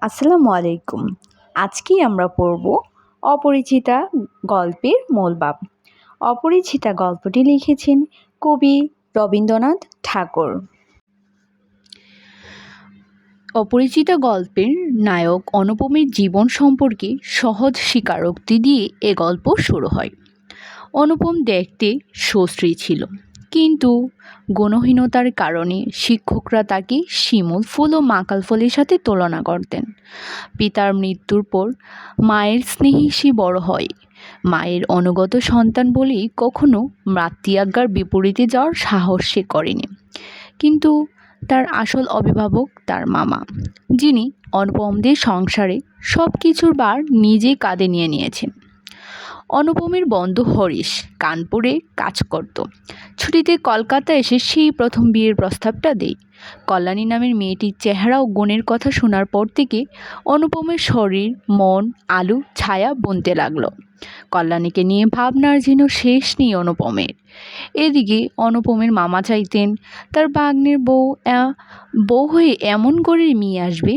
আসসালামু আলাইকুম। আজকে আমরা পড়ব অপরিচিতা গল্পের মূল ভাব। অপরিচিতা গল্পটি লিখেছেন কবি রবীন্দ্রনাথ ঠাকুর। অপরিচিতা গল্পের নায়ক অনুপমের জীবন সম্পর্কে সহজ স্বীকারোক্তি দিয়ে এ গল্প শুরু হয়। অনুপম দেখতে সুশ্রী ছিল, কিন্তু গুণহীনতার কারণে শিক্ষকরা তাকে শিমুল ফুল ও মাকাল ফলের সাথে তুলনা করতেন। পিতার মৃত্যুর পর মায়ের স্নেহে সে বড় হয়। মায়ের অনুগত সন্তান বলেই কখনো মাতৃআজ্ঞার বিপরীতে যাওয়ার সাহস সে করেনি। কিন্তু তার আসল অভিভাবক তার মামা, যিনি অনুপমদের সংসারে সব কিছুর ভার নিজেই কাঁধে নিয়ে নিয়েছেন। অনুপমের বন্ধু হরিশ কানপুরে কাজ করত। ছুটিতে কলকাতা এসে সেই প্রথম বিয়ের প্রস্তাবটা দেয়। কল্যাণী নামের মেয়েটির চেহারা ও গুণের কথা শোনার পর থেকে অনুপমের শরীর মন আলু ছায়া বুনতে লাগলো। কল্যাণীকে নিয়ে ভাবনার যেন শেষ নেই অনুপমের। এদিকে অনুপমের মামা চাইতেন তার ভাগ্নের বউ হয়ে এমন করে মেয়ে আসবে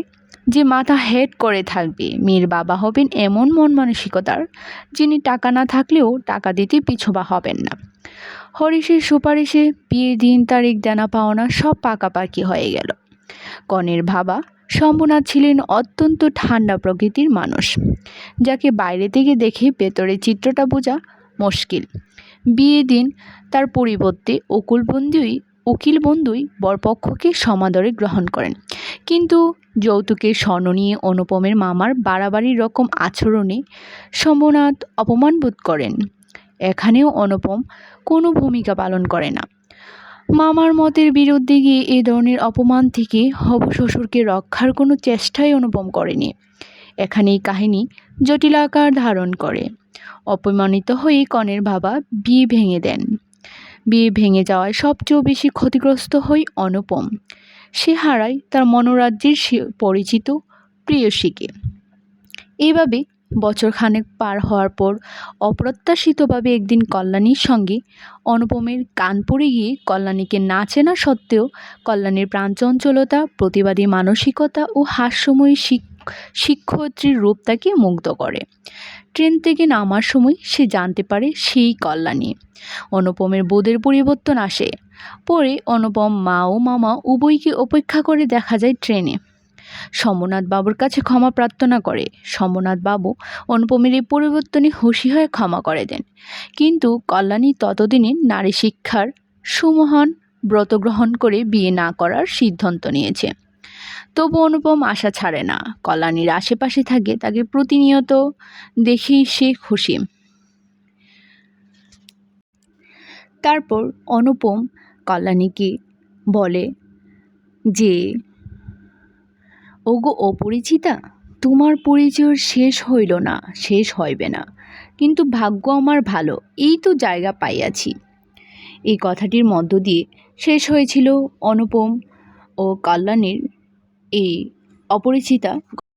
যে মাথা হেড করে থাকবে। মেয়ের বাবা হবেন এমন মন মানসিকতার, যিনি টাকা না থাকলেও টাকা দিতে পিছুপা হবেন না। হরিশের সুপারিশে বিয়ের দিন তারিখ দেনা পাওনা সব পাকাপাকি হয়ে গেল। কনের বাবা শম্ভুনাথ ছিলেন অত্যন্ত ঠান্ডা প্রকৃতির মানুষ, যাকে বাইরে থেকে দেখে ভেতরের চিত্রটা বোঝা মুশকিল। বিয়ের দিন তার পরিবর্তে উকিল বন্ধুই বরপক্ষকে সমাদরে গ্রহণ করেন, কিন্তু যৌতুকের স্বর্ণ নিয়ে অনুপমের মামার বাড়াবাড়ির রকম আচরণে শম্ভুনাথ অপমান বোধ করেন। এখানেও অনুপম কোনো ভূমিকা পালন করে না। মামার মতের বিরুদ্ধে গিয়ে এ ধরনের অপমান থেকে হবু শ্বশুরকে রক্ষার কোনো চেষ্টাই অনুপম করেনি। এখানেই কাহিনী জটিল আকার ধারণ করে। অপমানিত হয়ে কনের বাবা বিয়ে ভেঙে দেন। বিয়ে ভেঙে যাওয়ায় সবচেয়ে বেশি ক্ষতিগ্রস্ত হয় অনুপম। সে হারায় তার মনোরাজ্যের পরিচিত প্রেয়সীকে। এইভাবে বছরখানেক পার হওয়ার পর অপ্রত্যাশিতভাবে একদিন কল্যাণীর সঙ্গে অনুপমের কানপুরে গিয়ে কল্যাণীকে না চেনা সত্ত্বেও কল্যাণীর প্রাণচঞ্চলতা, প্রতিবাদী মানসিকতা ও হাস্যময়ী শিক্ষয়িত্রীর রূপ তাকে মুগ্ধ করে। ট্রেন থেকে নামার সময় সে জানতে পারে সেই কল্যাণী। অনুপমের বোধের পরিবর্তন আসে। পরে অনুপম মা ও মামা উভয়কে অপেক্ষা করে দেখা যায় ট্রেনে। শম্ভুনাথ বাবুর কাছে ক্ষমা প্রার্থনা করে। শম্ভুনাথ বাবু অনুপমের এই পরিবর্তনে খুশি হয়ে ক্ষমা করে দেন, কিন্তু কল্যাণী ততদিনে নারী শিক্ষার সুমহান ব্রত গ্রহণ করে বিয়ে না করার সিদ্ধান্ত নিয়েছে। তবু অনুপম আশা ছাড়ে না। কল্যাণীর আশেপাশে থাকে, তাকে প্রতিনিয়ত দেখেই সে খুশি। তারপর অনুপম কল্যাণীকে বলে যে, ওগো অপরিচিতা, তোমার পরিচয় শেষ হইল না, শেষ হইবে না, কিন্তু ভাগ্য আমার ভালো, এই তো জায়গা পাইয়াছি। এই কথাটির মধ্য দিয়ে শেষ হয়েছিল অনুপম ও কল্যাণীর এই অপরিচিতা